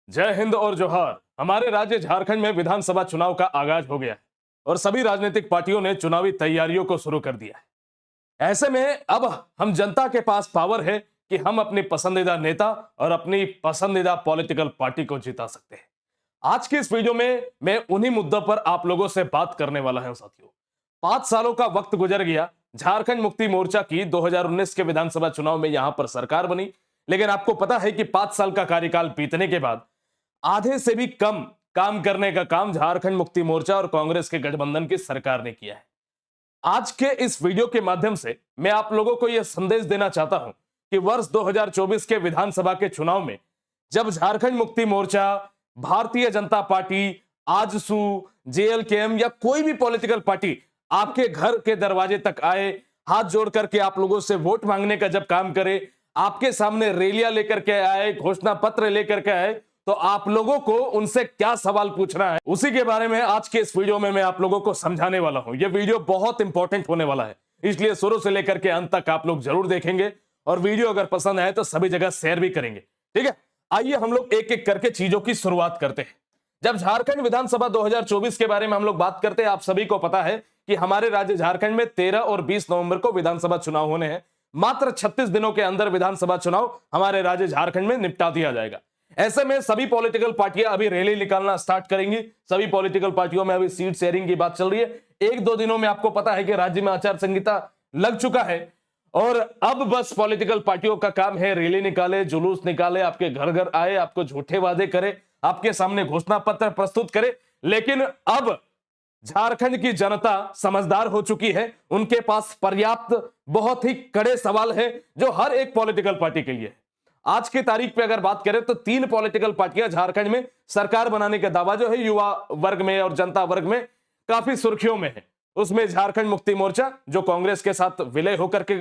जय हिंद और जोहार। हमारे राज्य झारखंड में विधानसभा चुनाव का आगाज हो गया है और सभी राजनीतिक पार्टियों ने चुनावी तैयारियों को शुरू कर दिया है। ऐसे में अब हम जनता के पास पावर है कि हम अपनी पसंदीदा नेता और अपनी पसंदीदा पॉलिटिकल पार्टी को जिता सकते हैं। आज की इस वीडियो में मैं उन्हीं मुद्दों पर आप लोगों से बात करने वाला हूं। साथियों, 5 सालों का वक्त गुजर गया। झारखंड मुक्ति मोर्चा की 2019 के विधानसभा चुनाव में यहां पर सरकार बनी, लेकिन आपको पता है कि 5 साल का कार्यकाल बीतने के बाद आधे से भी कम काम करने का काम झारखंड मुक्ति मोर्चा और कांग्रेस के गठबंधन की सरकार ने किया है। आज के इस वीडियो के माध्यम से मैं आप लोगों को यह संदेश देना चाहता हूं कि वर्ष 2024 के विधानसभा के चुनाव में जब झारखंड मुक्ति मोर्चा, भारतीय जनता पार्टी, आजसू, जेएलकेएम या कोई भी पॉलिटिकल पार्टी आपके घर के दरवाजे तक आए, हाथ जोड़ करके आप लोगों से वोट मांगने का जब काम करे, आपके सामने रैलियां लेकर के आए, घोषणा पत्र लेकर के आए, तो आप लोगों को उनसे क्या सवाल पूछना है, उसी के बारे में आज के इस वीडियो में मैं आप लोगों को समझाने वाला हूं। यह वीडियो बहुत इंपॉर्टेंट होने वाला है, इसलिए शुरू से लेकर के अंत तक आप लोग जरूर देखेंगे और वीडियो अगर पसंद आए तो सभी जगह शेयर भी करेंगे। ठीक है, आइए हम लोग एक एक करके चीजों की शुरुआत करते हैं। जब झारखंड विधानसभा 2024 के बारे में हम लोग बात करते हैं, आप सभी को पता है कि हमारे राज्य झारखंड में 13 और 20 नवंबर को विधानसभा चुनाव होने हैं। मात्र 36 दिनों के अंदर विधानसभा चुनाव हमारे राज्य झारखंड में निपटा दिया जाएगा। ऐसे में सभी पॉलिटिकल पार्टियां अभी रैली निकालना स्टार्ट करेंगी। सभी पॉलिटिकल पार्टियों में अभी सीट शेयरिंग की बात चल रही है। 1-2 दिनों में आपको पता है कि राज्य में आचार संहिता लग चुका है और अब बस पॉलिटिकल पार्टियों का काम है रैली निकाले, जुलूस निकाले, आपके घर घर आए, आपको झूठे वादे करे, आपके सामने घोषणा पत्र प्रस्तुत करे। लेकिन अब झारखंड की जनता समझदार हो चुकी है, उनके पास पर्याप्त बहुत ही कड़े सवाल है जो हर एक पॉलिटिकल पार्टी के लिए है। आज की तारीख पे अगर बात करें तो 3 पॉलिटिकल पार्टियां झारखंड में सरकार बनाने का दावा जो है युवा वर्ग में और जनता वर्ग में काफी सुर्खियों में है। उसमें झारखंड मुक्ति मोर्चा जो कांग्रेस के साथ विलय होकर के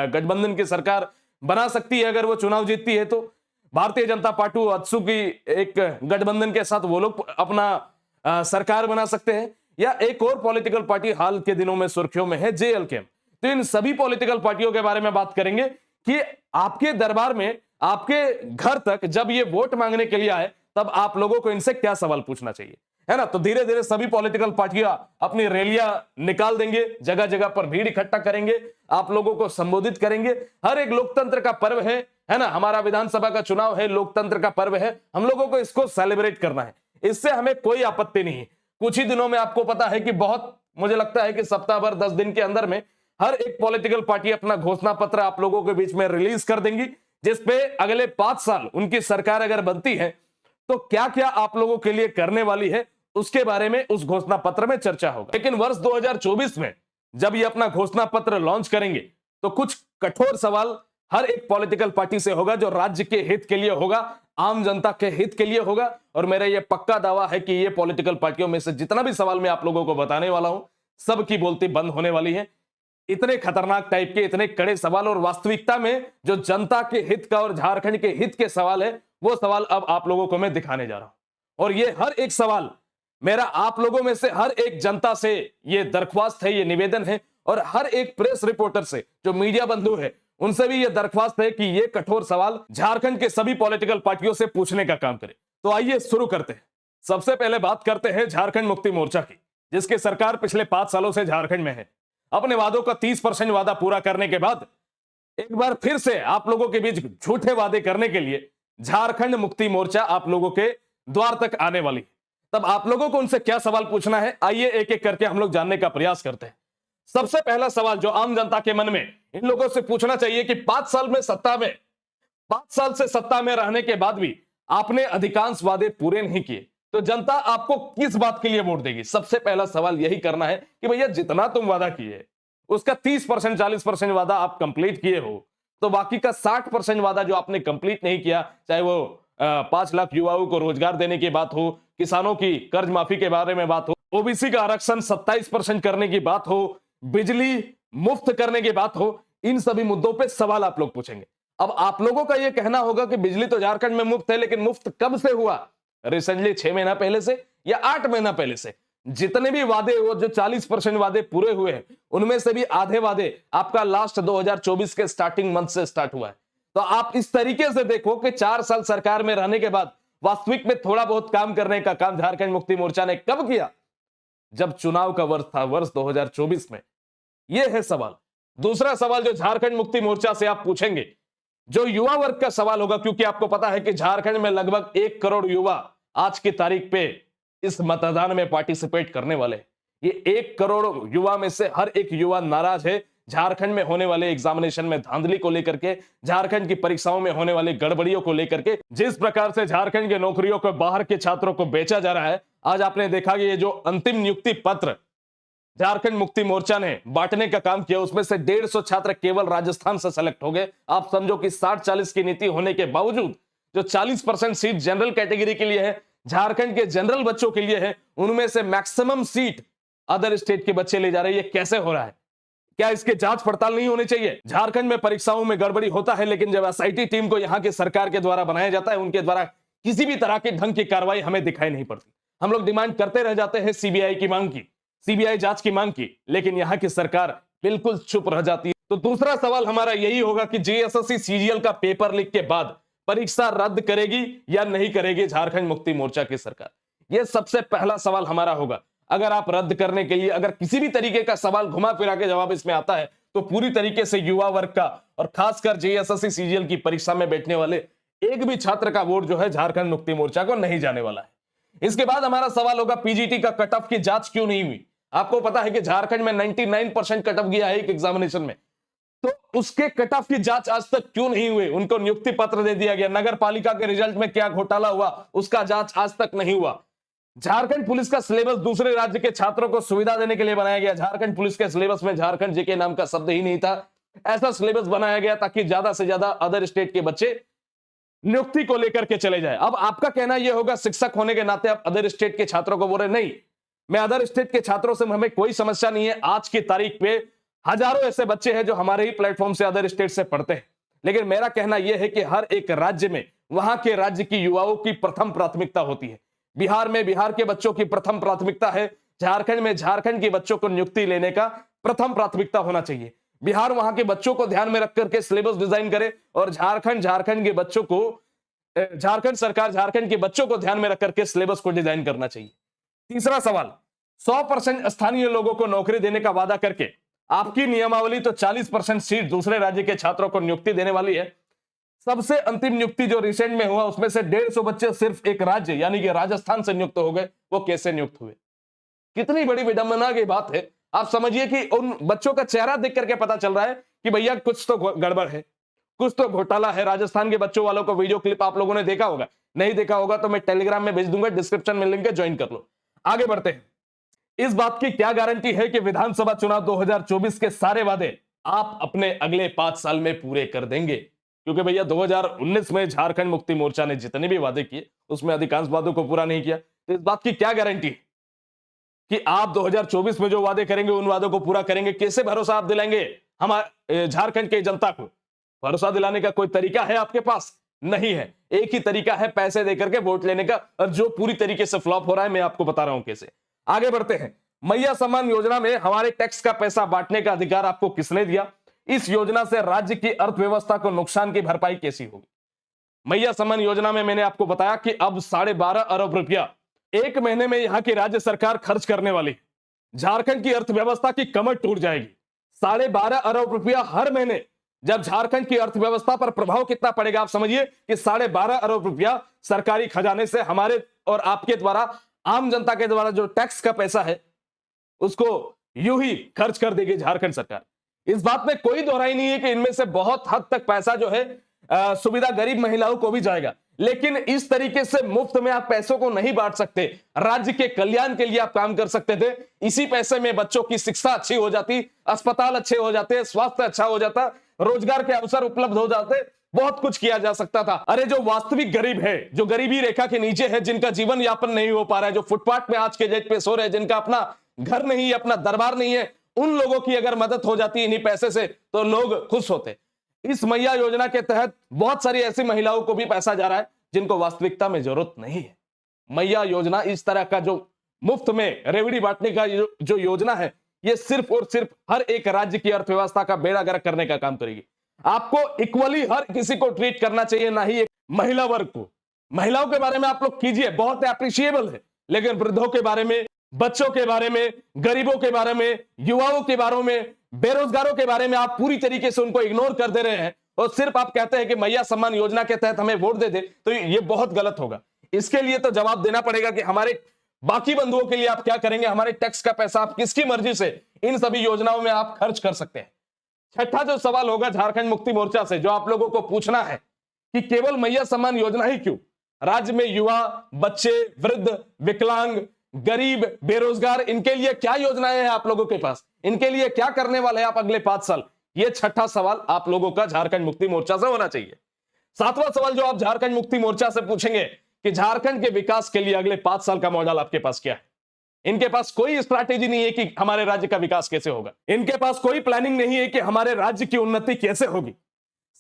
गठबंधन की सरकार बना सकती है अगर वो चुनाव जीतती है, तो भारतीय जनता पार्टी आजसू की एक गठबंधन के साथ वो लोग अपना सरकार बना सकते हैं, या एक और पॉलिटिकल पार्टी हाल के दिनों में सुर्खियों में है जेएलकेएम। तो इन सभी पॉलिटिकल पार्टियों के बारे में बात करेंगे कि आपके दरबार में, आपके घर तक जब ये वोट मांगने के लिए आए तब आप लोगों को इनसे क्या सवाल पूछना चाहिए, है ना। तो धीरे धीरे सभी पॉलिटिकल पार्टियां अपनी रैलियां निकाल देंगे, जगह जगह पर भीड़ इकट्ठा करेंगे, आप लोगों को संबोधित करेंगे। हर एक लोकतंत्र का पर्व है ना। हमारा विधानसभा का चुनाव है, लोकतंत्र का पर्व है, हम लोगों को इसको सेलिब्रेट करना है, इससे हमें कोई आपत्ति नहीं है। कुछ ही दिनों में आपको पता है कि बहुत, मुझे लगता है कि सप्ताह भर 10 दिन के अंदर में हर एक पॉलिटिकल पार्टी अपना घोषणा पत्र आप लोगों के बीच में रिलीज कर देंगी, जिसपे अगले 5 साल उनकी सरकार अगर बनती है तो क्या क्या आप लोगों के लिए करने वाली है उसके बारे में उस घोषणा पत्र में चर्चा होगा। लेकिन वर्ष 2024 में जब ये अपना घोषणा पत्र लॉन्च करेंगे तो कुछ कठोर सवाल हर एक पॉलिटिकल पार्टी से होगा जो राज्य के हित के लिए होगा, आम जनता के हित के लिए होगा। और मेरा यह पक्का दावा है कि ये पॉलिटिकल पार्टियों में से जितना भी सवाल मैं आप लोगों को बताने वाला हूं, सबकी बोलती बंद होने वाली है। इतने खतरनाक टाइप के, इतने कड़े सवाल और वास्तविकता में जो जनता के हित का और झारखंड के हित के सवाल है, वो सवाल अब आप लोगों को मैं दिखाने जा रहा हूं। और ये हर एक सवाल मेरा आप लोगों में से हर एक जनता से ये दरख्वास्त है, ये निवेदन है, और हर एक प्रेस रिपोर्टर से, जो मीडिया बंधु है, उनसे भी ये दरख्वास्त है कि ये कठोर सवाल झारखंड के सभी पॉलिटिकल पार्टियों से पूछने का काम करें। तो आइए शुरू करते हैं। सबसे पहले बात करते हैं झारखंड मुक्ति मोर्चा की, जिसकी सरकार पिछले 5 सालों से झारखंड में है। अपने वादों का 30% वादा पूरा करने के बाद एक बार फिर से आप लोगों के बीच झूठे वादे करने के लिए झारखंड मुक्ति मोर्चा आप लोगों के द्वार तक आने वाली है। तब आप लोगों को उनसे क्या सवाल पूछना है, आइए एक एक करके हम लोग जानने का प्रयास करते हैं। सबसे पहला सवाल जो आम जनता के मन में इन लोगों से पूछना चाहिए कि 5 साल से सत्ता में रहने के बाद भी आपने अधिकांश वादे पूरे नहीं किए, तो जनता आपको किस बात के लिए वोट देगी। सबसे पहला सवाल यही करना है कि भैया जितना तुम वादा किए उसका 30% 40% वादा आप कंप्लीट किए हो, तो बाकी का 60% वादा जो आपने कंप्लीट नहीं किया, चाहे वो 5 लाख युवाओं को रोजगार देने की बात हो, किसानों की कर्ज माफी के बारे में बात हो, ओबीसी का आरक्षण 27% करने की बात हो, बिजली मुफ्त करने की बात हो, इन सभी मुद्दों पे सवाल आप लोग पूछेंगे। अब आप लोगों का यह कहना होगा कि बिजली तो झारखंड में मुफ्त है, लेकिन मुफ्त कब से हुआ? रिसेंटली 6 महीना पहले से या 8 महीना पहले से? जितने भी वादे, वो जो 40% वादे पूरे हुए हैं, उनमें से भी आधे वादे आपका लास्ट 2024 के स्टार्टिंग मंथ से स्टार्ट हुआ है। तो आप इस तरीके से देखो कि 4 साल सरकार में रहने के बाद वास्तविक में थोड़ा बहुत काम करने का काम झारखंड मुक्ति मोर्चा ने कब किया? जब चुनाव का वर्ष था, वर्ष 2024 में। यह है सवाल। दूसरा सवाल जो झारखंड मुक्ति मोर्चा से आप पूछेंगे, जो युवा वर्ग का सवाल होगा, क्योंकि आपको पता है कि झारखंड में लगभग 1 करोड़ युवा आज की तारीख पे इस मतदान में पार्टिसिपेट करने वाले हैं। ये 1 करोड़ युवा में से हर एक युवा नाराज है झारखंड में होने वाले एग्जामिनेशन में धांधली को लेकर के, झारखंड की परीक्षाओं में होने वाली गड़बड़ियों को लेकर के। जिस प्रकार से झारखंड के नौकरियों को बाहर के छात्रों को बेचा जा रहा है, आज आपने देखा कि ये जो अंतिम नियुक्ति पत्र झारखंड मुक्ति मोर्चा ने बांटने का काम किया, उसमें से 150 छात्र केवल राजस्थान से सेलेक्ट हो गए। आप समझो कि 60-40 की नीति होने के बावजूद जो 40% सीट जनरल कैटेगरी के लिए है, झारखंड के जनरल बच्चों के लिए है, उनमें से मैक्सिमम सीट अदर स्टेट के बच्चे ले जा रहे हैं। ये कैसे हो रहा है? क्या इसके जांच पड़ताल नहीं होनी चाहिए? झारखंड में परीक्षाओं में गड़बड़ी होता है, लेकिन जब एसआईटी टीम को यहां की सरकार के द्वारा बनाया जाता है, उनके द्वारा किसी भी तरह के ढंग की कार्रवाई हमें दिखाई नहीं पड़ती। हम लोग डिमांड करते रह जाते हैं सीबीआई की मांग की, सीबीआई जांच की मांग की, लेकिन यहां की सरकार बिल्कुल चुप रह जाती है। तो दूसरा सवाल हमारा यही होगा कि जेएसएससी सीजीएल का पेपर लीक के बाद परीक्षा रद्द करेगी या नहीं करेगी झारखंड मुक्ति मोर्चा की सरकार? यह सबसे पहला सवाल हमारा होगा। अगर आप रद्द करने के लिए अगर किसी भी तरीके का सवाल घुमा फिरा के जवाब इसमें आता है, तो पूरी तरीके से युवा वर्ग का और खासकर जेएसएससी सीजीएल की परीक्षा में बैठने वाले एक भी छात्र का वोट जो है झारखंड मुक्ति मोर्चा को नहीं जाने वाला है। इसके बाद हमारा सवाल होगा पीजीटी का कट ऑफ की जांच क्यों नहीं हुई? आपको पता है कि झारखंड में 99% कट ऑफ गया है एक एग्जामिनेशन में, तो उसके कट ऑफ की जांच आज तक क्यों नहीं हुई? उनको नियुक्ति पत्र दे दिया गया। नगर पालिका के रिजल्ट में क्या घोटाला हुआ, उसका जांच आज तक नहीं हुआ। झारखंड पुलिस का सिलेबस दूसरे राज्य के छात्रों को सुविधा देने के लिए बनाया गया। झारखंड पुलिस के सिलेबस में झारखंड जीके नाम का शब्द ही नहीं था। ऐसा सिलेबस बनाया गया ताकि ज्यादा से ज्यादा अदर स्टेट के बच्चे नियुक्ति को लेकर के चले जाए। अब आपका कहना यह होगा, शिक्षक होने के नाते आप अदर स्टेट के छात्रों को बोल रहे नहीं, मैं अदर स्टेट के छात्रों से हमें कोई समस्या नहीं है। आज की तारीख पे हजारों ऐसे बच्चे हैं जो हमारे ही प्लेटफॉर्म से अदर स्टेट से पढ़ते हैं, लेकिन मेरा कहना यह है कि हर एक राज्य में वहां के राज्य की युवाओं की प्रथम प्राथमिकता होती है। बिहार में बिहार के बच्चों की प्रथम प्राथमिकता है, झारखंड में झारखंड के बच्चों को नियुक्ति लेने का प्रथम प्राथमिकता होना चाहिए। बिहार वहां के बच्चों को ध्यान में रख करके सिलेबस डिजाइन करे और झारखंड के बच्चों को, झारखंड सरकार झारखंड के बच्चों को ध्यान में रख करके सिलेबस को डिजाइन करना चाहिए। तीसरा सवाल, 100% स्थानीय लोगों को नौकरी देने का वादा करके आपकी नियमावली तो 40% सीट दूसरे राज्य के छात्रों को नियुक्ति देने वाली है। सबसे अंतिम नियुक्ति जो रिसेंट में हुआ, उसमें से 150 बच्चे सिर्फ एक राज्य यानी कि राजस्थान से नियुक्त हो गए। वो कैसे नियुक्त हुए? कितनी बड़ी विडंबना की बात है। आप समझिए कि उन बच्चों का चेहरा देख करके पता चल रहा है कि भैया कुछ तो गड़बड़ है, कुछ तो घोटाला है। राजस्थान के बच्चों वालों को वीडियो क्लिप आप लोगों ने देखा होगा, नहीं देखा होगा तो मैं टेलीग्राम में भेज दूंगा, डिस्क्रिप्शन में लिंक है, ज्वाइन कर लो। आगे बढ़ते हैं। इस बात की क्या गारंटी है कि विधानसभा चुनाव 2024 के सारे वादे आप अपने अगले 5 साल में पूरे कर देंगे? क्योंकि भैया 2019 में झारखंड मुक्ति मोर्चा ने जितने भी वादे किए उसमें अधिकांश वादों को पूरा नहीं किया। तो इस बात की क्या गारंटी है कि आप 2024 में जो वादे करेंगे उन वादों को पूरा करेंगे? कैसे भरोसा आप दिलाएंगे हमारे झारखंड की जनता को? भरोसा दिलाने का कोई तरीका है आपके पास? नहीं है। एक ही तरीका है पैसे देकर के वोट लेने का, और जो पूरी तरीके से फ्लॉप हो रहा है। मैं आपको बता रहा हूं कैसे। आगे बढ़ते हैं। मैया सम्मान योजना में हमारे टैक्स का पैसा बांटने का अधिकार आपको किसने दिया? इस योजना से राज्य की अर्थव्यवस्था को नुकसान की भरपाई कैसी होगी? मैया सम्मान योजना में मैंने आपको बताया कि अब 12.5 अरब रुपया एक महीने में यहां की राज्य सरकार खर्च करने वाली। झारखंड की अर्थव्यवस्था की कमर टूट जाएगी। 12.5 अरब रुपया हर महीने। जब झारखंड की अर्थव्यवस्था पर प्रभाव कितना पड़ेगा आप समझिए कि 12.5 अरब रुपया सरकारी खजाने से हमारे और आपके द्वारा, आम जनता के द्वारा जो टैक्स का पैसा है उसको यूं ही खर्च कर देगी झारखंड सरकार। इस बात में कोई दोहराई नहीं है कि इनमें से बहुत हद तक पैसा जो है सुविधा गरीब महिलाओं को भी जाएगा, लेकिन इस तरीके से मुफ्त में आप पैसों को नहीं बांट सकते। राज्य के कल्याण के लिए आप काम कर सकते थे। इसी पैसे में बच्चों की शिक्षा अच्छी हो जाती, अस्पताल अच्छे हो जाते, स्वास्थ्य अच्छा हो जाता, रोजगार के अवसर उपलब्ध हो जाते, बहुत कुछ किया जा सकता था। अरे जो वास्तविक गरीब है, जो गरीबी रेखा के नीचे है, जिनका जीवन यापन नहीं हो पा रहा है, जो फुटपाथ में आज के डेट पे सो रहे हैं, जिनका अपना घर नहीं है, अपना दरबार नहीं है, उन लोगों की अगर मदद हो जाती इन्हीं पैसे से तो लोग खुश होते। इस मैया योजना के तहत बहुत सारी ऐसी महिलाओं को भी पैसा जा रहा है जिनको वास्तविकता में जरूरत नहीं है। मैया योजना इस तरह का जो मुफ्त में रेवड़ी बांटने का जो योजना है, ये सिर्फ और सिर्फ हर एक राज्य की अर्थव्यवस्था का बेड़ा गर्क करने का काम करेगी। आपको इक्वली हर किसी को ट्रीट करना चाहिए, ना ही एक महिला वर्ग को। महिलाओं के बारे में आप लोग कीजिए, बहुत अप्रिशिएबल है, लेकिन वृद्धों के बारे में, बच्चों के बारे में, गरीबों के बारे में, युवाओं के बारे में, बेरोजगारों के बारे में आप पूरी तरीके से उनको इग्नोर कर दे रहे हैं और सिर्फ आप कहते हैं कि मैया सम्मान योजना के तहत हमें वोट दे दे, तो ये बहुत गलत होगा। इसके लिए तो जवाब देना पड़ेगा कि हमारे बाकी बंधुओं के लिए आप क्या करेंगे, हमारे टैक्स का पैसा आप किसकी मर्जी से इन सभी योजनाओं में आप खर्च कर सकते हैं। छठा जो सवाल होगा झारखंड मुक्ति मोर्चा से, जो आप लोगों को पूछना है कि केवल मैया सम्मान योजना ही क्यों, राज्य में युवा, बच्चे, वृद्ध, विकलांग, गरीब, बेरोजगार, इनके लिए क्या योजनाएं हैं आप लोगों के पास, इनके लिए क्या करने वाले हैं आप अगले 5 साल? ये छठा सवाल आप लोगों का झारखंड मुक्ति मोर्चा से होना चाहिए। सातवां सवाल जो आप झारखंड मुक्ति मोर्चा से पूछेंगे कि झारखंड के विकास के लिए अगले 5 साल का मॉडल आपके पास क्या है? इनके पास कोई स्ट्रैटेजी नहीं है कि हमारे राज्य का विकास कैसे होगा, इनके पास कोई प्लानिंग नहीं है कि हमारे राज्य की उन्नति कैसे होगी।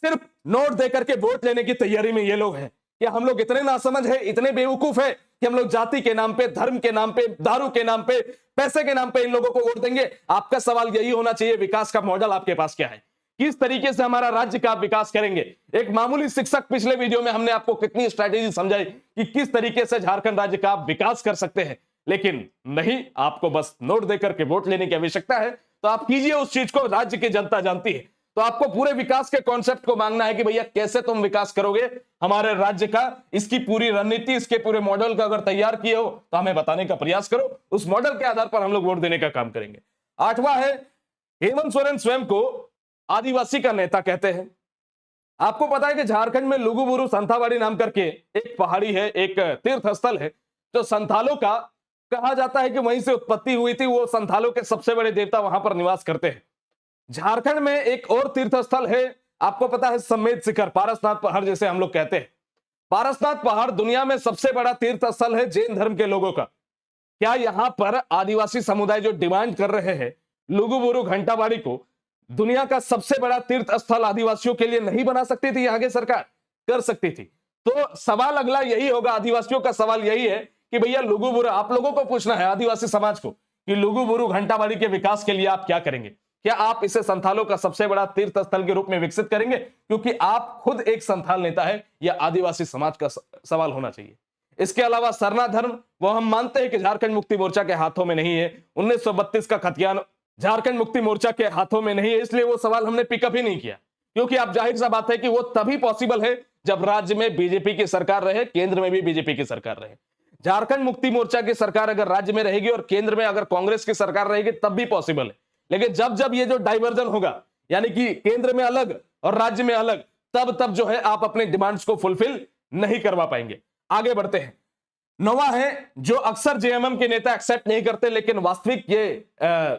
सिर्फ नोट देकर के वोट लेने की तैयारी में ये लोग हैं कि हम लोग इतने नासमझ है, इतने बेवकूफ है कि हम लोग जाति के नाम पे, धर्म के नाम पे, दारू के नाम पे, पैसे के नाम पे इन लोगों को वोट देंगे। आपका सवाल यही होना चाहिए, विकास का मॉडल आपके पास क्या है, किस तरीके से हमारा राज्य का विकास करेंगे। एक मामूली शिक्षक, पिछले वीडियो में हमने आपको कितनी स्ट्रैटेजी समझाई कि किस तरीके से झारखंड राज्य का विकास कर सकते हैं, लेकिन नहीं, आपको बस नोट देकर के वोट लेने की आवश्यकता है। तो आप कीजिए उस चीज को, राज्य की जनता जानती है। तो आपको पूरे विकास के कॉन्सेप्ट को मांगना है कि भैया कैसे तुम विकास करोगे हमारे राज्य का, इसकी पूरी रणनीति, इसके पूरे मॉडल का अगर तैयार किए हो तो हमें बताने का प्रयास करो, उस मॉडल के आधार पर हम लोग वोट देने का काम करेंगे। आठवां है, हेमंत सोरेन स्वयं को आदिवासी का नेता कहते हैं। आपको पता है कि झारखंड में लुगुबुरु संथावाड़ी नाम करके एक पहाड़ी है, एक तीर्थ स्थल है जो संथालों का कहा जाता है कि वहीं से उत्पत्ति हुई थी, वो संथालों के सबसे बड़े देवता वहां पर निवास करते हैं। झारखंड में एक और तीर्थ स्थल है, आपको पता है, समेत शिखर, पारसनाथ पहाड़ जिसे हम लोग कहते हैं। पारसनाथ पहाड़ दुनिया में सबसे बड़ा तीर्थ स्थल है जैन धर्म के लोगों का। क्या यहां पर आदिवासी समुदाय जो डिमांड कर रहे हैं लुगुबुरु घंटाबाड़ी को दुनिया का सबसे बड़ा तीर्थ स्थल आदिवासियों के लिए नहीं बना सकती थी? आगे सरकार कर सकती थी। तो सवाल अगला यही होगा, आदिवासियों का सवाल यही है कि भैया लुगुबुरु, आप लोगों को पूछना है आदिवासी समाज को कि लुगुबुरु घंटाबाड़ी के विकास के लिए आप क्या करेंगे? क्या आप इसे संथालों का सबसे बड़ा तीर्थ स्थल के रूप में विकसित करेंगे? क्योंकि आप खुद एक संथाल नेता है, यह आदिवासी समाज का सवाल होना चाहिए। इसके अलावा सरना धर्म, वो हम मानते हैं कि झारखंड मुक्ति मोर्चा के हाथों में नहीं है। 1932 का खतियान झारखंड मुक्ति मोर्चा के हाथों में नहीं है, इसलिए वो सवाल हमने पिकअप ही नहीं किया, क्योंकि आप जाहिर सा बात है कि वो तभी पॉसिबल है जब राज्य में बीजेपी की सरकार रहे, केंद्र में भी बीजेपी की सरकार रहे। झारखंड मुक्ति मोर्चा की सरकार अगर राज्य में रहेगी और केंद्र में अगर कांग्रेस की सरकार रहेगी तब भी पॉसिबल है, लेकिन जब जब ये जो डाइवर्जन होगा, यानी कि केंद्र में अलग और राज्य में अलग, तब तब जो है आप अपने डिमांड्स को फुलफिल नहीं करवा पाएंगे। आगे बढ़ते हैं। नौवां है, जो अक्सर जेएमएम के नेता एक्सेप्ट नहीं करते, लेकिन वास्तविक ये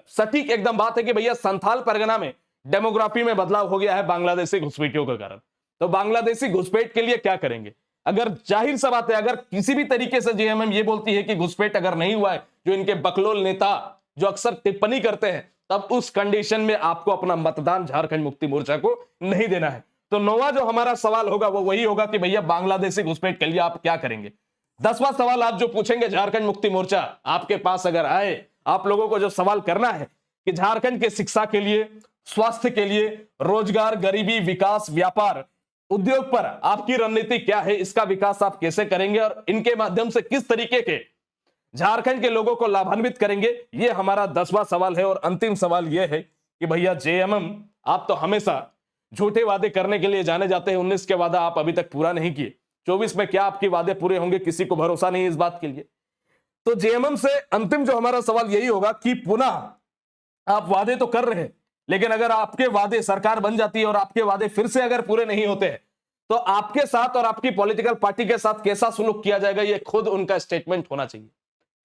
सटीक एकदम बात है कि भैया संथाल परगना में डेमोग्राफी में बदलाव हो गया है बांग्लादेशी घुसपैठियों के कारण। तो बांग्लादेशी घुसपैठ के लिए क्या करेंगे? अगर जाहिर सा बात है, अगर किसी भी तरीके से जेएमएम ये बोलती है कि घुसपैठ अगर नहीं हुआ है, जो इनके बकलोल नेता जो अक्सर टिप्पणी करते हैं, तब उस कंडीशन में आपको अपना मतदान झारखंड मुक्ति मोर्चा को नहीं देना है। तो नौवां जो हमारा सवाल होगा वो वही होगा कि भैया बांग्लादेशी घुसपैठ के लिए आप क्या करेंगे। 10वां सवाल आप जो पूछेंगे झारखंड मुक्ति मोर्चा आपके पास अगर आए, आप लोगों को जो सवाल करना है कि झारखंड के शिक्षा के लिए, स्वास्थ्य के लिए, रोजगार, गरीबी, विकास, व्यापार, उद्योग पर आपकी रणनीति क्या है, इसका विकास आप कैसे करेंगे और इनके माध्यम से किस तरीके के झारखंड के लोगों को लाभान्वित करेंगे, ये हमारा 10वां सवाल है। और अंतिम सवाल यह है कि भैया जेएमएम, आप तो हमेशा झूठे वादे करने के लिए जाने जाते हैं। 19 के वादा आप अभी तक पूरा नहीं किए, 24 में क्या आपके वादे पूरे होंगे, किसी को भरोसा नहीं इस बात के लिए। तो जेएमएम से अंतिम जो हमारा सवाल यही होगा कि पुनः आप वादे तो कर रहे हैं, लेकिन अगर आपके वादे, सरकार बन जाती है और आपके वादे फिर से अगर पूरे नहीं होते हैं, तो आपके साथ और आपकी पॉलिटिकल पार्टी के साथ कैसा सुलूक किया जाएगा, ये खुद उनका स्टेटमेंट होना चाहिए।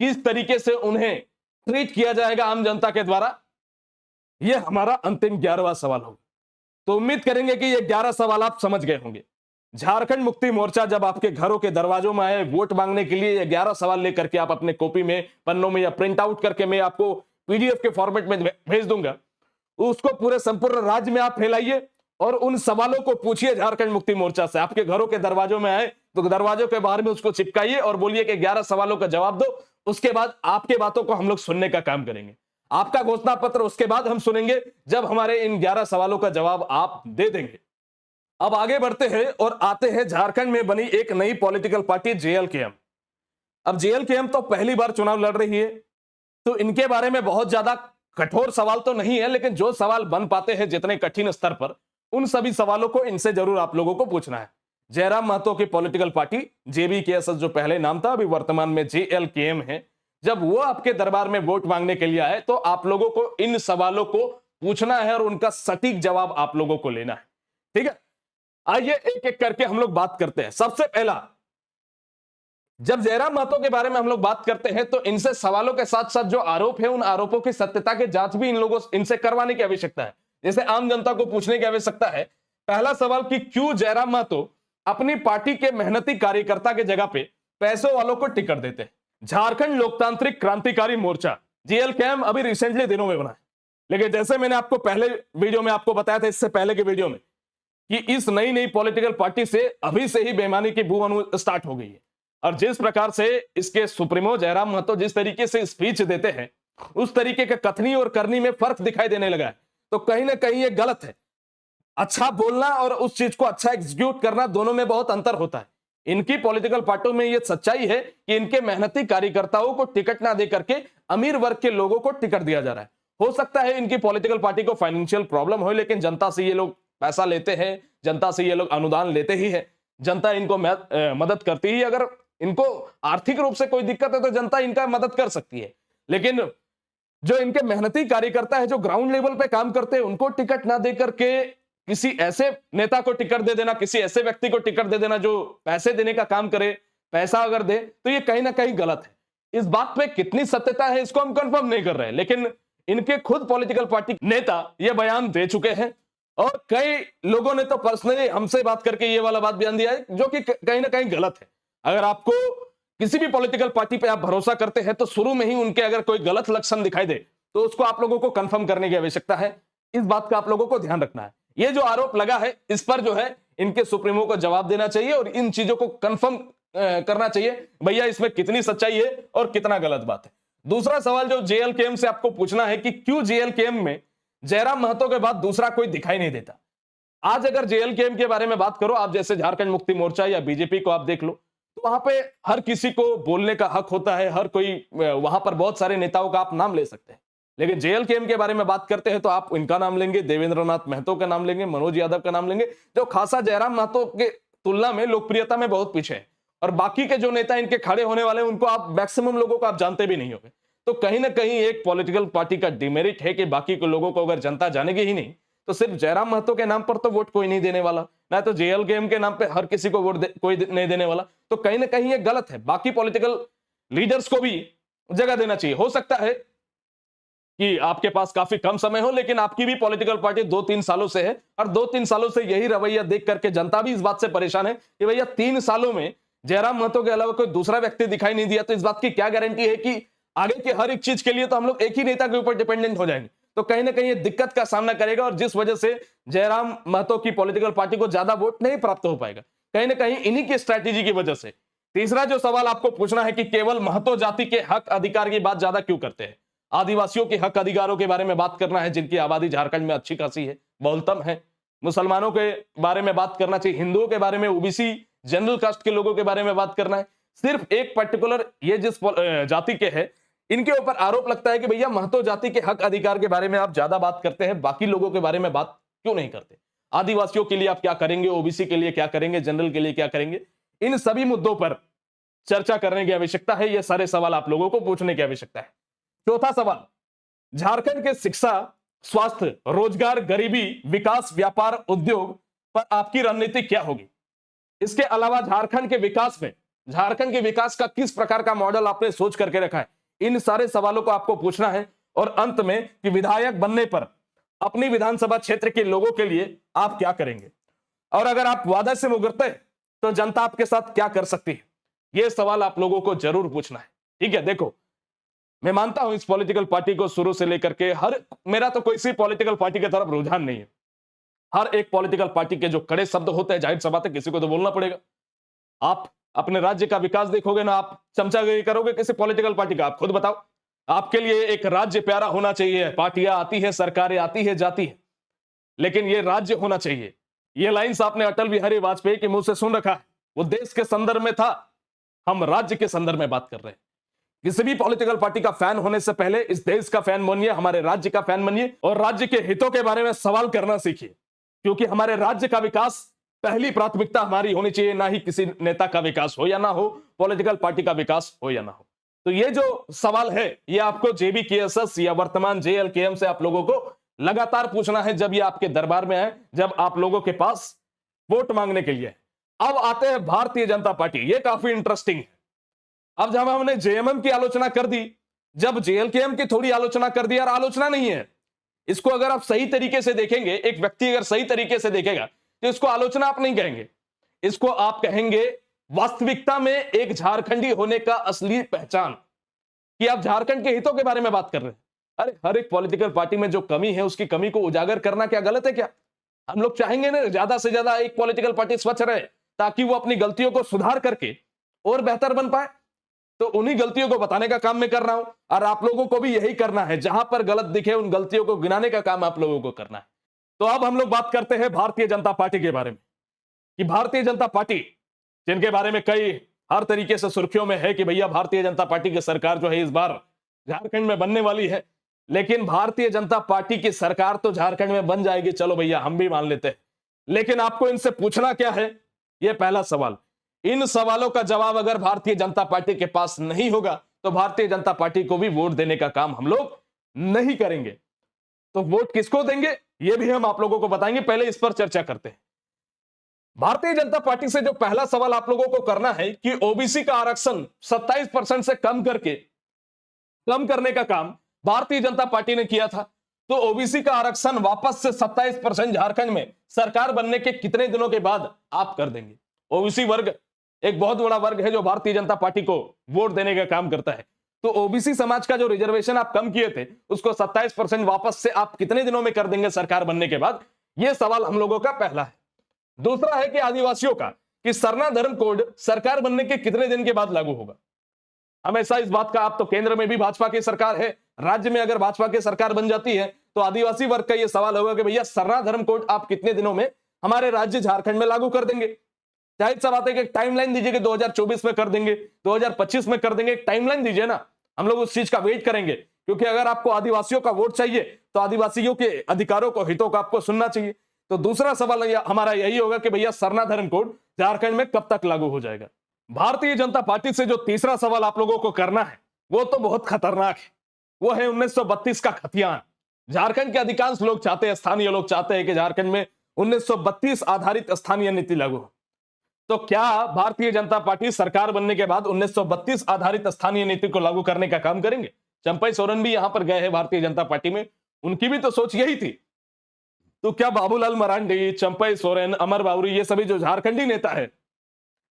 किस तरीके से उन्हें ट्रीट किया जाएगा आम जनता के द्वारा, यह हमारा अंतिम 11वां सवाल होगा। तो उम्मीद करेंगे कि ये 11 सवाल आप समझ गए होंगे। झारखंड मुक्ति मोर्चा जब आपके घरों के दरवाजों में आए वोट मांगने के लिए, ये 11 सवाल लेकर के आप अपने कॉपी में, पन्नों में या प्रिंट आउट करके मैं आपको पीडीएफ के फॉर्मेट में भेज दूंगा, उसको पूरे संपूर्ण राज्य में आप फैलाइए और उन सवालों को पूछिए झारखंड मुक्ति मोर्चा से। आपके घरों के दरवाजों में आए तो दरवाजों के बाहर में उसको चिपकाइए और बोलिए कि 11 सवालों का जवाब दो। उसके बाद आपके बातों को हम लोग सुनने का काम करेंगे। आपका घोषणा पत्र उसके बाद हम सुनेंगे, जब हमारे इन 11 सवालों का जवाब आप दे देंगे। अब आगे बढ़ते हैं और आते हैं झारखंड में बनी एक नई पॉलिटिकल पार्टी जेएलकेएम। अब जेएलकेएम तो पहली बार चुनाव लड़ रही है, तो इनके बारे में बहुत ज्यादा कठोर सवाल तो नहीं है, लेकिन जो सवाल बन पाते हैं जितने कठिन स्तर पर, उन सभी सवालों को इनसे जरूर आप लोगों को पूछना है। जयराम महतो की पॉलिटिकल पार्टी जेबीकेएस जो पहले नाम था, अभी वर्तमान में जेएलकेएम है। जब वो आपके दरबार में वोट मांगने के लिए आए, तो आप लोगों को इन सवालों को पूछना है और उनका सटीक जवाब आप लोगों को लेना है। ठीक है, आइए एक एक करके हम लोग बात करते हैं। सबसे पहला, जब जयराम महतो के बारे में हम लोग बात करते हैं, तो इनसे सवालों के साथ साथ जो आरोप है, उन आरोपों की सत्यता की जांच भी इन लोगों इनसे करवाने की आवश्यकता है। जैसे आम जनता को पूछने की आवश्यकता है। पहला सवाल कि क्यों जयराम महतो अपनी पार्टी के मेहनती कार्यकर्ता के जगह पे पैसों वालों को टिकट देते हैं। झारखंड लोकतांत्रिक क्रांतिकारी मोर्चा जेएलकेएम अभी रिसेंटली दिनों में बना है, लेकिन जैसे मैंने आपको पहले वीडियो में आपको बताया था, इससे पहले के वीडियो में, कि इस नई नई पॉलिटिकल पार्टी से अभी से ही बेईमानी की बू स्टार्ट हो गई है। और जिस प्रकार से इसके सुप्रीमो जयराम महतो जिस तरीके से स्पीच देते हैं, उस तरीके के कथनी और करनी में फर्क दिखाई देने लगा है। तो कहीं ना कहीं ये गलत है। अच्छा बोलना और उस चीज को अच्छा एग्जीक्यूट करना, दोनों में बहुत अंतर होता है। इनकी पॉलिटिकल पार्टियों में यह सच्चाई है कि इनके मेहनती कार्यकर्ताओं को टिकट ना दे करके अमीर वर्ग के लोगों को टिकट दिया जा रहा है। हो सकता है इनकी पॉलिटिकल पार्टी को फाइनेंशियल प्रॉब्लम हो, लेकिन जनता से ये लोग पैसा लेते हैं, जनता से ये लोग अनुदान लेते ही है, जनता इनको मदद करती ही। अगर इनको आर्थिक रूप से कोई दिक्कत है तो जनता इनका मदद कर सकती है, लेकिन जो इनके मेहनती कार्यकर्ता है, जो ग्राउंड लेवल पे काम करते हैं, उनको टिकट ना दे करके किसी ऐसे नेता को टिकट दे देना, किसी ऐसे व्यक्ति को टिकट दे देना जो पैसे देने का काम करे, पैसा अगर दे, तो ये कहीं ना कहीं गलत है। इस बात पे कितनी सत्यता है इसको हम कंफर्म नहीं कर रहे हैं, लेकिन इनके खुद पॉलिटिकल पार्टी नेता ये बयान दे चुके हैं और कई लोगों ने तो पर्सनली हमसे बात करके ये वाला बात बयान दिया है, जो कि कहीं ना कहीं गलत है। अगर आपको किसी भी पॉलिटिकल पार्टी पे आप भरोसा करते हैं, तो शुरू में ही उनके अगर कोई गलत लक्षण दिखाई दे, तो उसको आप लोगों को कंफर्म करने की आवश्यकता है। इस बात का आप लोगों को ध्यान रखना है। ये जो आरोप लगा है, इस पर जो है इनके सुप्रीमो को जवाब देना चाहिए और इन चीजों को कंफर्म करना चाहिए, भैया इसमें कितनी सच्चाई है और कितना गलत बात है। दूसरा सवाल जो जेएलकेएम से आपको पूछना है कि क्यों जेएलकेएम में जयराम महतो के बाद दूसरा कोई दिखाई नहीं देता। आज अगर जेएलकेएम के बारे में बात करो, आप जैसे झारखंड मुक्ति मोर्चा या बीजेपी को आप देख लो, तो वहां पे हर किसी को बोलने का हक होता है, हर कोई वहां पर बहुत सारे नेताओं का आप नाम ले सकते हैं। लेकिन जेएलकेएम के बारे में बात करते हैं तो आप इनका नाम लेंगे, देवेंद्रनाथ महतो का नाम लेंगे, मनोज यादव का नाम लेंगे, जो खासा जयराम महतो के तुलना में लोकप्रियता में बहुत पीछे है। और बाकी के जो नेता इनके खड़े होने वाले हैं, उनको आप मैक्सिमम लोगों को आप जानते भी नहीं होंगे। तो कहीं ना कहीं एक पॉलिटिकल पार्टी का डिमेरिट है कि बाकी के लोगों को अगर जनता जानेगी ही नहीं, तो सिर्फ जयराम महतो के नाम पर तो वोट कोई नहीं देने वाला, ना तो जेएलकेएम के नाम पे हर किसी को वोट कोई नहीं देने वाला। तो कहीं ना कहीं ये गलत है। बाकी पॉलिटिकल लीडर्स को भी जगह देना चाहिए। हो सकता है कि आपके पास काफी कम समय हो, लेकिन आपकी भी पॉलिटिकल पार्टी 2-3 सालों से है और 2-3 सालों से यही रवैया देख करके जनता भी इस बात से परेशान है कि भैया 3 सालों में जयराम महतो के अलावा कोई दूसरा व्यक्ति दिखाई नहीं दिया, तो इस बात की क्या गारंटी है कि आगे के हर एक चीज के लिए तो हम लोग एक ही नेता के ऊपर डिपेंडेंट हो जाएंगे। तो कहीं ना कहीं ये दिक्कत का सामना करेगा और जिस वजह से जयराम महतो की पॉलिटिकल पार्टी को ज्यादा वोट नहीं प्राप्त हो पाएगा, कहीं ना कहीं इन्हीं की स्ट्रैटेजी की वजह से। तीसरा जो सवाल आपको पूछना है कि केवल महतो जाति के हक अधिकार की बात ज्यादा क्यों करते हैं। आदिवासियों के हक अधिकारों के बारे में बात करना है, जिनकी आबादी झारखंड में अच्छी खासी है, बहुलतम है। मुसलमानों के बारे में बात करना चाहिए, हिंदुओं के बारे में, ओबीसी जनरल कास्ट के लोगों के बारे में बात करना है। सिर्फ एक पर्टिकुलर ये जिस जाति के है, इनके ऊपर आरोप लगता है कि भैया महतो जाति के हक अधिकार के बारे में आप ज्यादा बात करते हैं, बाकी लोगों के बारे में बात क्यों नहीं करते। आदिवासियों के लिए आप क्या करेंगे, ओबीसी के लिए क्या करेंगे, जनरल के लिए क्या करेंगे, इन सभी मुद्दों पर चर्चा करने की आवश्यकता है। ये सारे सवाल आप लोगों को पूछने की आवश्यकता है। चौथा सवाल, झारखंड के शिक्षा, स्वास्थ्य, रोजगार, गरीबी, विकास, व्यापार, उद्योग पर आपकी रणनीति क्या होगी। इसके अलावा झारखंड के विकास में, झारखंड के विकास का किस प्रकार का मॉडल आपने सोच करके रखा है, इन सारे सवालों को आपको पूछना है। और अंत में कि विधायक बनने पर अपनी विधानसभा क्षेत्र के लोगों के लिए आप क्या करेंगे, और अगर आप वादा से मुकरते तो जनता आपके साथ क्या कर सकती है। यह सवाल आप लोगों को जरूर पूछना है। ठीक है, देखो मैं मानता हूं इस पॉलिटिकल पार्टी को शुरू से लेकर के मेरा तो कोई सी पॉलिटिकल पार्टी की तरफ रुझान नहीं है। हर एक पॉलिटिकल पार्टी के जो कड़े शब्द होते हैं, जाहिर सी बात है किसी को तो बोलना पड़ेगा। आप अपने राज्य का विकास देखोगे ना, आप चमचागिरी करोगे किसी पॉलिटिकल पार्टी का। आप खुद बताओ, आपके लिए एक राज्य प्यारा होना चाहिए। पार्टियां आती है, सरकारें आती है, जाती है, लेकिन ये राज्य होना चाहिए, ये लाइंस आपने अटल बिहारी वाजपेयी के मुंह से सुन रखा है। वो देश के संदर्भ में था, हम राज्य के संदर्भ में बात कर रहे हैं। किसी भी पॉलिटिकल पार्टी का फैन होने से पहले इस देश का फैन बनिए, हमारे राज्य का फैन बनिए और राज्य के हितों के बारे में सवाल करना सीखिए, क्योंकि हमारे राज्य का विकास पहली प्राथमिकता हमारी होनी चाहिए, ना ही किसी नेता का विकास हो या ना हो, पॉलिटिकल पार्टी का विकास हो या ना हो। तो ये जो सवाल है ये आपको जेबीकेएसएस या वर्तमान जेएलकेएम से आप लोगों को लगातार पूछना है, जब ये आपके दरबार में है, जब आप लोगों के पास वोट मांगने के लिए। अब आते हैं भारतीय जनता पार्टी, ये काफी इंटरेस्टिंग है। अब जब हमने जेएमएम की आलोचना कर दी, जब जेएलकेएम की थोड़ी आलोचना कर दी, यार आलोचना नहीं है इसको, अगर आप सही तरीके से देखेंगे, एक व्यक्ति अगर सही तरीके से देखेगा तो इसको आलोचना आप नहीं कहेंगे, इसको आप कहेंगे वास्तविकता में एक झारखंडी होने का असली पहचान, कि आप झारखंड के हितों के बारे में बात कर रहे हैं। अरे हर एक पॉलिटिकल पार्टी में जो कमी है उसकी कमी को उजागर करना क्या गलत है क्या? हम लोग चाहेंगे ना ज्यादा से ज्यादा एक पॉलिटिकल पार्टी स्वच्छ रहे, ताकि वो अपनी गलतियों को सुधार करके और बेहतर बन पाए। तो उन्हीं गलतियों को बताने का काम मैं कर रहा हूं, और आप लोगों को भी यही करना है, जहां पर गलत दिखे उन गलतियों को गिनाने का काम आप लोगों को करना है। तो अब हम लोग बात करते हैं भारतीय जनता पार्टी के बारे में, कि भारतीय जनता पार्टी जिनके बारे में कई हर तरीके से सुर्खियों में है कि भैया भारतीय जनता पार्टी की सरकार जो है इस बार झारखंड में बनने वाली है। लेकिन भारतीय जनता पार्टी की सरकार तो झारखंड में बन जाएगी, चलो भैया हम भी मान लेते हैं, लेकिन आपको इनसे पूछना क्या है, यह पहला सवाल। इन सवालों का जवाब अगर भारतीय जनता पार्टी के पास नहीं होगा तो भारतीय जनता पार्टी को भी वोट देने का काम हम लोग नहीं करेंगे। तो वोट किसको देंगे यह भी हम आप लोगों को बताएंगे, पहले इस पर चर्चा करते हैं। भारतीय जनता पार्टी से जो पहला सवाल आप लोगों को करना है कि ओबीसी का आरक्षण 27% से कम करने का काम भारतीय जनता पार्टी ने किया था। तो ओबीसी का आरक्षण वापस से 27% झारखंड में सरकार बनने के कितने दिनों के बाद आप कर देंगे? ओबीसी वर्ग एक बहुत बड़ा वर्ग है जो भारतीय जनता पार्टी को वोट देने का काम करता है। तो ओबीसी समाज का जो रिजर्वेशन आप कम किए थे उसको 27% वापस से आप कितने दिनों में कर देंगे सरकार बनने के बाद? यह सवाल हम लोगों का पहला है। दूसरा है कि आदिवासियों का, कि सरना धर्म कोड सरकार बनने के कितने दिन के बाद लागू होगा? हमेशा इस बात का, आप तो केंद्र में भी भाजपा की सरकार है, राज्य में अगर भाजपा की सरकार बन जाती है तो आदिवासी वर्ग का यह सवाल होगा कि भैया सरना धर्म कोड आप कितने दिनों में हमारे राज्य झारखंड में लागू कर देंगे? जाहिर सा बात है कि एक टाइमलाइन दीजिए कि 2024 में कर देंगे, 2025 में कर देंगे, एक टाइमलाइन दीजिए ना, हम लोग उस चीज का वेट करेंगे। क्योंकि अगर आपको आदिवासियों का वोट चाहिए तो आदिवासियों के अधिकारों को, हितों को आपको सुनना चाहिए। तो दूसरा सवाल हमारा यही होगा कि भैया सरना धर्म कोड झारखंड में कब तक लागू हो जाएगा? भारतीय जनता पार्टी से जो तीसरा सवाल आप लोगों को करना है वो तो बहुत खतरनाक है, वो है 1932 का खतियान। झारखंड के अधिकांश लोग चाहते हैं, स्थानीय लोग चाहते हैं कि झारखंड में 1932 आधारित स्थानीय नीति लागू हो। तो क्या भारतीय जनता पार्टी सरकार बनने के बाद 1932 आधारित स्थानीय नीति को लागू करने का काम करेंगे? चंपई सोरेन भी यहां पर गए हैं भारतीय जनता पार्टी में, उनकी भी तो सोच यही थी। तो क्या बाबूलाल मरांडी, चंपई सोरेन, अमर बाउरी, ये सभी जो झारखंडी नेता है,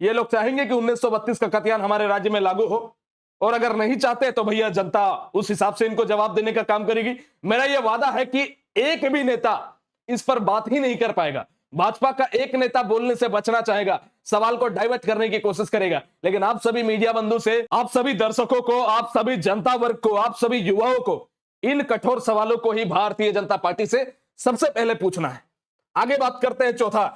ये लोग चाहेंगे कि 1932 का खतियान हमारे राज्य में लागू हो? और अगर नहीं चाहते तो भैया जनता उस हिसाब से इनको जवाब देने का काम करेगी। मेरा यह वादा है कि एक भी नेता इस पर बात ही नहीं कर पाएगा। भाजपा का एक नेता बोलने से बचना चाहेगा, सवाल को डाइवर्ट करने की कोशिश करेगा, लेकिन आप सभी मीडिया बंधु से, आप सभी दर्शकों को, आप सभी जनता वर्ग को, आप सभी युवाओं को इन कठोर सवालों को ही भारतीय जनता पार्टी से सबसे पहले पूछना है। आगे बात करते हैं चौथा,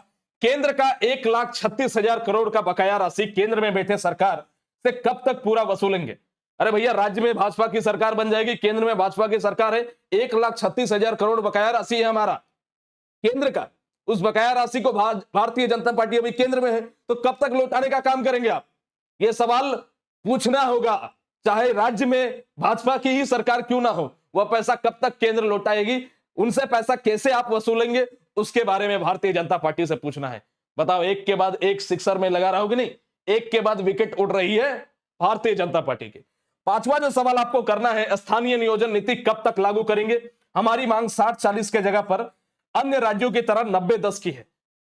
केंद्र का 1,36,000 करोड़ का बकाया राशि केंद्र में बैठे सरकार से कब तक पूरा वसूलेंगे? अरे भैया राज्य में भाजपा की सरकार बन जाएगी, केंद्र में भाजपा की सरकार है, 1,36,000 करोड़ बकाया राशि है हमारा केंद्र का। उस बकाया राशि को भारतीय जनता पार्टी अभी केंद्र में है, तो कब तक लौटाने का काम करेंगे आप? यह सवाल पूछना होगा, चाहे राज्य में भाजपा की ही सरकार क्यों ना हो। वह पैसा कब तक केंद्र लौटाएगी, उनसे पैसा कैसे आप वसूलेंगे, उसके बारे में भारतीय जनता पार्टी से पूछना है। बताओ, एक के बाद एक सिक्सर में लगा रहा हो कि नहीं? एक के बाद विकेट उड़ रही है भारतीय जनता पार्टी के। पांचवा जो सवाल आपको करना है, स्थानीय नियोजन नीति कब तक लागू करेंगे? हमारी मांग 60-40 के जगह पर अन्य राज्यों की तरह 90-10 की है।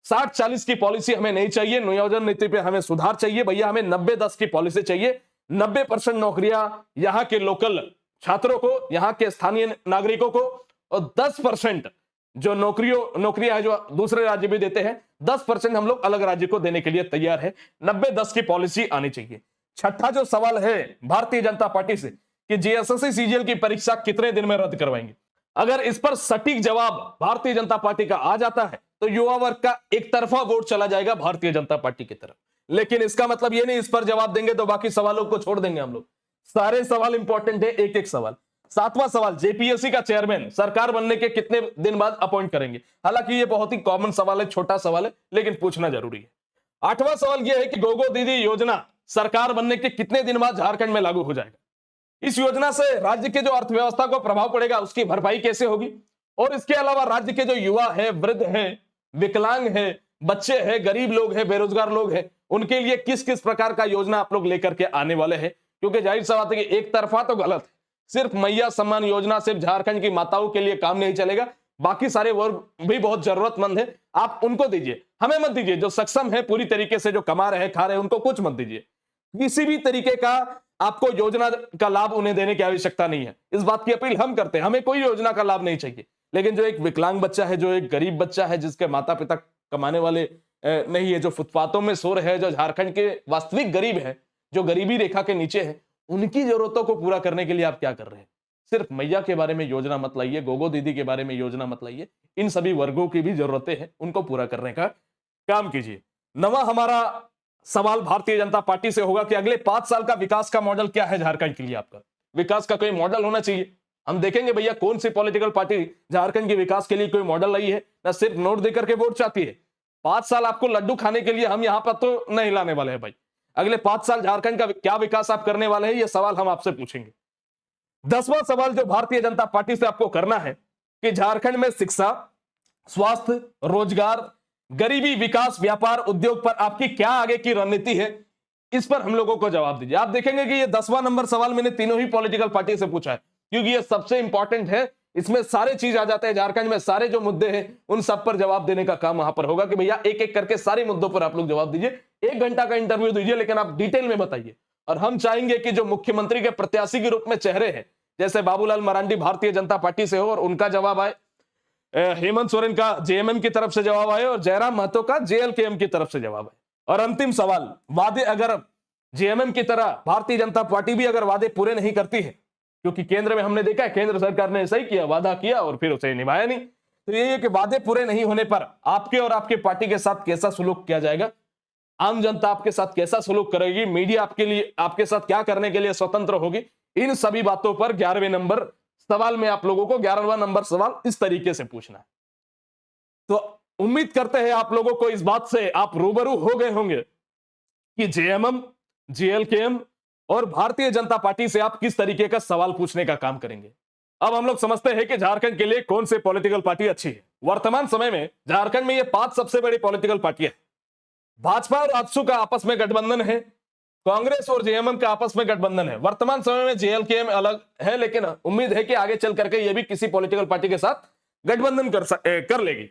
60-40 की पॉलिसी हमें नहीं चाहिए, नियोजन नीति पे हमें सुधार चाहिए भैया, हमें 90-10 की पॉलिसी चाहिए। 90% नौकरियां यहां के लोकल छात्रों को, यहां के स्थानीय नागरिकों को, और 10% जो नौकरियां है जो दूसरे राज्य भी देते हैं, 10% हम लोग अलग राज्य को देने के लिए तैयार है। 90-10 की पॉलिसी आनी चाहिए। छठा जो सवाल है भारतीय जनता पार्टी से कि जीएसएससी सीजीएल की परीक्षा कितने दिन में रद्द करवाएंगे? अगर इस पर सटीक जवाब भारतीय जनता पार्टी का आ जाता है तो युवा वर्ग का एक तरफा वोट चला जाएगा भारतीय जनता पार्टी की तरफ। लेकिन इसका मतलब यह नहीं इस पर जवाब देंगे तो बाकी सवालों को छोड़ देंगे हम लोग। सारे सवाल इंपॉर्टेंट है, एक एक सवाल। 7वां सवाल, जेपीएससी का चेयरमैन सरकार बनने के कितने दिन बाद अपॉइंट करेंगे? हालांकि ये बहुत ही कॉमन सवाल है, छोटा सवाल है, लेकिन पूछना जरूरी है। 8वां सवाल यह है कि गोगो दीदी योजना सरकार बनने के कितने दिन बाद झारखंड में लागू हो जाएगा? इस योजना से राज्य के जो अर्थव्यवस्था को प्रभाव पड़ेगा उसकी भरपाई कैसे होगी? और इसके अलावा राज्य के जो युवा है, वृद्ध है, विकलांग है, बच्चे हैं, गरीब लोग हैं, बेरोजगार लोग हैं, उनके लिए किस किस प्रकार का योजना आप लोग लेकर के आने वाले हैं? क्योंकि जाहिर सा बात है कि एक तरफा तो गलत है। सिर्फ मैया सम्मान योजना सिर्फ झारखंड की माताओं के लिए काम नहीं चलेगा, बाकी सारे वर्ग भी बहुत जरूरतमंद है, आप उनको दीजिए, हमें मत दीजिए। जो सक्षम है पूरी तरीके से, जो कमा रहे हैं, खा रहे हैं, उनको कुछ मत दीजिए। किसी भी तरीके का आपको योजना का लाभ उन्हें देने की आवश्यकता नहीं है, इस बात की अपील हम करते हैं। हमें कोई योजना का लाभ नहीं चाहिए, लेकिन जो एक विकलांग बच्चा है, जो एक गरीब बच्चा है, जिसके माता पिता कमाने वाले नहीं है, जो फुटपाथों में सो रहे हैं, जो झारखंड के वास्तविक गरीब है, जो गरीबी रेखा के नीचे है, उनकी जरूरतों को पूरा करने के लिए आप क्या कर रहे हैं? सिर्फ मैया के बारे में योजना मत लाइए, गोगो दीदी के बारे में योजना मत लाइए। इन सभी वर्गों की भी जरूरतें हैं, उनको पूरा करने का काम कीजिए। 9वां हमारा सवाल भारतीय जनता पार्टी से होगा कि अगले 5 साल का विकास का मॉडल क्या है झारखंड के लिए? आपका विकास का कोई मॉडल होना चाहिए। हम देखेंगे भैया कौन सी पॉलिटिकल पार्टी झारखंड के विकास के लिए कोई मॉडल लाई है, ना सिर्फ नोट देकर के वोट चाहती है। 5 साल आपको लड्डू खाने के लिए हम यहां पर तो नहीं लाने वाले हैं भाई। अगले 5 साल झारखंड का क्या विकास आप करने वाले हैं, यह सवाल हम आपसे पूछेंगे। 10वां सवाल जो भारतीय जनता पार्टी से आपको करना है कि झारखंड में शिक्षा, स्वास्थ्य, रोजगार, गरीबी, विकास, व्यापार, उद्योग पर आपकी क्या आगे की रणनीति है, इस पर हम लोगों को जवाब दीजिए। आप देखेंगे कि ये 10वां नंबर सवाल मैंने तीनों ही पॉलिटिकल पार्टी से पूछा है, क्योंकि ये सबसे इंपॉर्टेंट है। इसमें सारे चीज आ जाते हैं, झारखंड में सारे जो मुद्दे हैं उन सब पर जवाब देने का काम वहां पर होगा कि भैया एक एक करके सारे मुद्दों पर आप लोग जवाब दीजिए। 1 घंटा का इंटरव्यू दीजिए, लेकिन आप डिटेल में बताइए। और हम चाहेंगे कि जो मुख्यमंत्री के प्रत्याशी के रूप में चेहरे हैं, जैसे बाबूलाल मरांडी भारतीय जनता पार्टी से हो और उनका जवाब आए, हेमंत सोरेन का जेएमएम की तरफ से जवाब आए और जयराम महतो का जेएलकेएम की तरफ से जवाब आए। और अंतिम सवाल, वादे अगर जेएमएम की तरह भारतीय जनता पार्टी भी अगर वादे पूरे नहीं करती है, क्योंकि केंद्र में हमने देखा है केंद्र सरकार ने ऐसा ही किया, वादा किया और फिर उसे निभाया नहीं, तो ये है कि वादे पूरे नहीं होने पर आपके और आपके पार्टी के साथ कैसा सलूक किया जाएगा, आम जनता आपके साथ कैसा सलूक करेगी, मीडिया आपके लिए आपके साथ क्या करने के लिए स्वतंत्र होगी, इन सभी बातों पर 11वें नंबर सवाल में आप लोगों को 11वां नंबर सवाल इस तरीके से पूछना है। तो उम्मीद करते हैं आप लोगों को इस बात से आप रूबरू हो गए होंगे कि जेएमएम, जेएलकेएम और भारतीय जनता पार्टी से आप किस तरीके का सवाल पूछने का काम करेंगे। अब हम लोग समझते हैं कि झारखंड के लिए कौन सी पॉलिटिकल पार्टी अच्छी है। वर्तमान समय में झारखंड में ये 5 सबसे बड़ी पॉलिटिकल पार्टियां हैं। भाजपा और आजसू का आपस में गठबंधन है, कांग्रेस और जेएमएम का आपस में गठबंधन है। वर्तमान समय में जेएलकेएम अलग है, लेकिन उम्मीद है कि आगे चल करके ये भी किसी पॉलिटिकल पार्टी के साथ गठबंधन कर लेगी।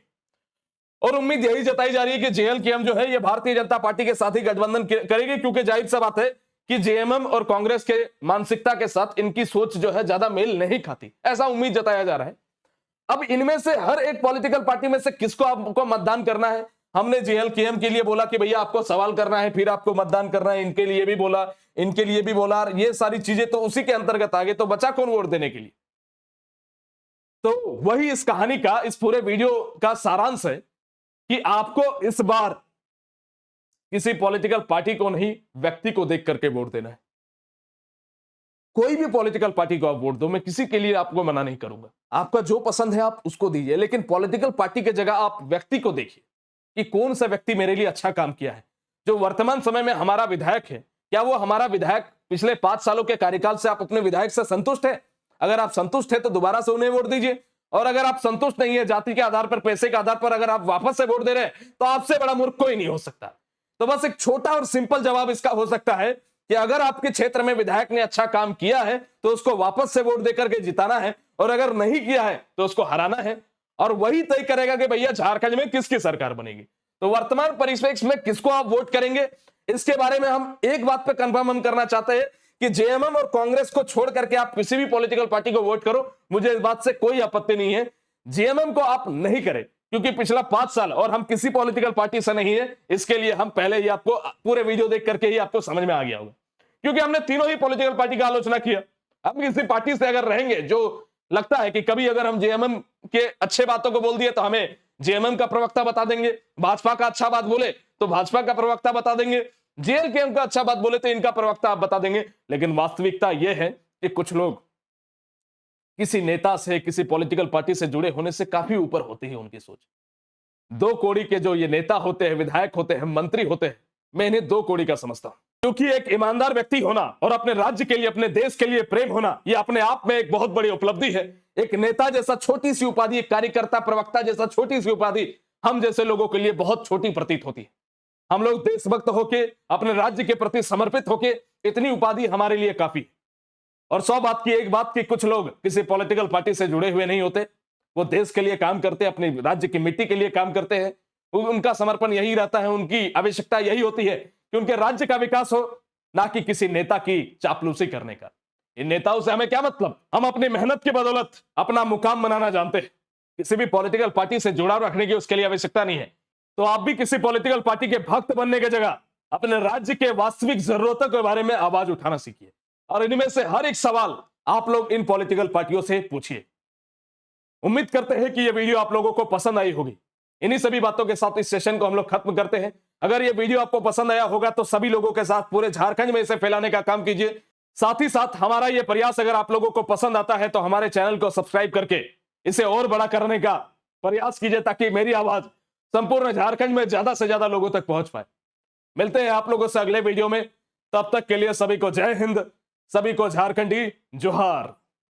और उम्मीद यही जताई जा रही है कि जेएलकेएम जो है ये भारतीय जनता पार्टी के साथ ही गठबंधन करेगी, क्योंकि जाहिर सा बात है कि जेएमएम और कांग्रेस के मानसिकता के साथ इनकी सोच जो है ज्यादा मेल नहीं खाती, ऐसा उम्मीद जताया जा रहा है। अब इनमें से हर एक पॉलिटिकल पार्टी में से किसको आपको मतदान करना है, हमने जेएलकेएम के लिए बोला कि भैया आपको सवाल करना है, फिर आपको मतदान करना है, इनके लिए भी बोला, इनके लिए भी बोला, ये सारी चीजें तो उसी के अंतर्गत आ गई, तो बचा कौन वोट देने के लिए। तो वही इस कहानी का, इस पूरे वीडियो का सारांश है कि आपको इस बार किसी पॉलिटिकल पार्टी को नहीं, व्यक्ति को देख करके वोट देना है। कोई भी पॉलिटिकल पार्टी को आप वोट दो, मैं किसी के लिए आपको मना नहीं करूंगा, आपका जो पसंद है आप उसको दीजिए, लेकिन पॉलिटिकल पार्टी की जगह आप व्यक्ति को देखिए कि कौन सा व्यक्ति मेरे लिए अच्छा काम किया है। जो वर्तमान समय में हमारा विधायक है, क्या वो हमारा विधायक पिछले 5 सालों के कार्यकाल से आप अपने विधायक से संतुष्ट है? अगर आप संतुष्ट है तो दोबारा से उन्हें वोट दीजिए, और अगर आप संतुष्ट नहीं है, जाति के आधार पर, पैसे के आधार पर अगर आप वापस से वोट दे रहे हैं, तो आपसे बड़ा मूर्ख कोई नहीं हो सकता। तो बस एक छोटा और सिंपल जवाब इसका हो सकता है कि अगर आपके क्षेत्र में विधायक ने अच्छा काम किया है तो उसको वापस से वोट देकर के जिताना है, और अगर नहीं किया है तो उसको हराना है, और वही तय करेगा कि भैया झारखंड में किसकी सरकार बनेगी। तो वर्तमान परिप्रेक्ष्य में किसको आप वोट करेंगे, इसके बारे में हम एक बात पे कंफर्म हम करना चाहते हैं कि जेएमएम और कांग्रेस को छोड़ करके आप किसी भी पॉलिटिकल पार्टी को वोट करो, मुझे इस बात से कोई आपत्ति नहीं है। जेएमएम को आप नहीं करें, क्योंकि पिछला 5 साल और हम किसी पॉलिटिकल पार्टी से नहीं है, इसके लिए हम पहले ही आपको पूरे वीडियो देख करके ही आपको समझ में आ गया होगा, क्योंकि हमने तीनों ही पॉलिटिकल पार्टी की आलोचना किया। हम किसी पार्टी से अगर रहेंगे जो लगता है कि कभी अगर हम जेएमएम के अच्छे बातों को बोल दिए तो हमें जेएमएम का प्रवक्ता बता देंगे, भाजपा का अच्छा बात बोले तो भाजपा का प्रवक्ता बता देंगे, जेएलकेएम का अच्छा बात बोले तो इनका प्रवक्ता आप बता देंगे। लेकिन वास्तविकता यह है कि कुछ लोग किसी नेता से, किसी पॉलिटिकल पार्टी से जुड़े होने से काफी ऊपर होती है उनकी सोच। 2 कौड़ी के जो ये नेता होते हैं, विधायक होते हैं, मंत्री होते हैं, मैं इन्हें 2 कौड़ी का समझता हूं। क्योंकि एक ईमानदार व्यक्ति होना और अपने राज्य के लिए, अपने देश के लिए प्रेम होना, यह अपने आप में एक बहुत बड़ी उपलब्धि है। एक नेता जैसा छोटी सी उपाधि, एक कार्यकर्ता, प्रवक्ता जैसा छोटी सी उपाधि हम जैसे लोगों के लिए बहुत छोटी प्रतीत होती है। हम लोग देशभक्त होके, अपने राज्य के प्रति समर्पित होके, इतनी उपाधि हमारे लिए काफी है। और 100 बात की एक बात कि कुछ लोग किसी पॉलिटिकल पार्टी से जुड़े हुए नहीं होते, वो देश के लिए काम करते हैं, अपने राज्य की मिट्टी के लिए काम करते हैं। उनका समर्पण यही रहता है, उनकी आवश्यकता यही होती है कि उनके राज्य का विकास हो, ना कि किसी नेता की चापलूसी करने का। इन नेताओं से हमें क्या मतलब? हम अपनी मेहनत की बदौलत अपना मुकाम बनाना जानते हैं। किसी भी पॉलिटिकल पार्टी से जुड़ाव रखने की उसके लिए आवश्यकता नहीं है। तो आप भी किसी पॉलिटिकल पार्टी के भक्त बनने की जगह अपने राज्य के वास्तविक जरूरतों के बारे में आवाज उठाना सीखिए, और इनमें से हर एक सवाल आप लोग इन पॉलिटिकल पार्टियों से पूछिए। उम्मीद करते हैं कि यह वीडियो आप लोगों को पसंद आई होगी। इन्हीं सभी बातों के साथ इस सेशन को हम लोग खत्म करते हैं। अगर यह वीडियो आपको पसंद आया होगा तो सभी लोगों के साथ पूरे झारखंड में इसे फैलाने का काम कीजिए। साथ ही साथ हमारा यह प्रयास अगर आप लोगों को पसंद आता है तो हमारे चैनल को सब्सक्राइब करके इसे और बड़ा करने का प्रयास कीजिए, ताकि मेरी आवाज संपूर्ण झारखंड में ज्यादा से ज्यादा लोगों तक पहुंच पाए। मिलते हैं आप लोगों से अगले वीडियो में। तब तक के लिए सभी को जय हिंद, सभी को झारखंडी जोहार।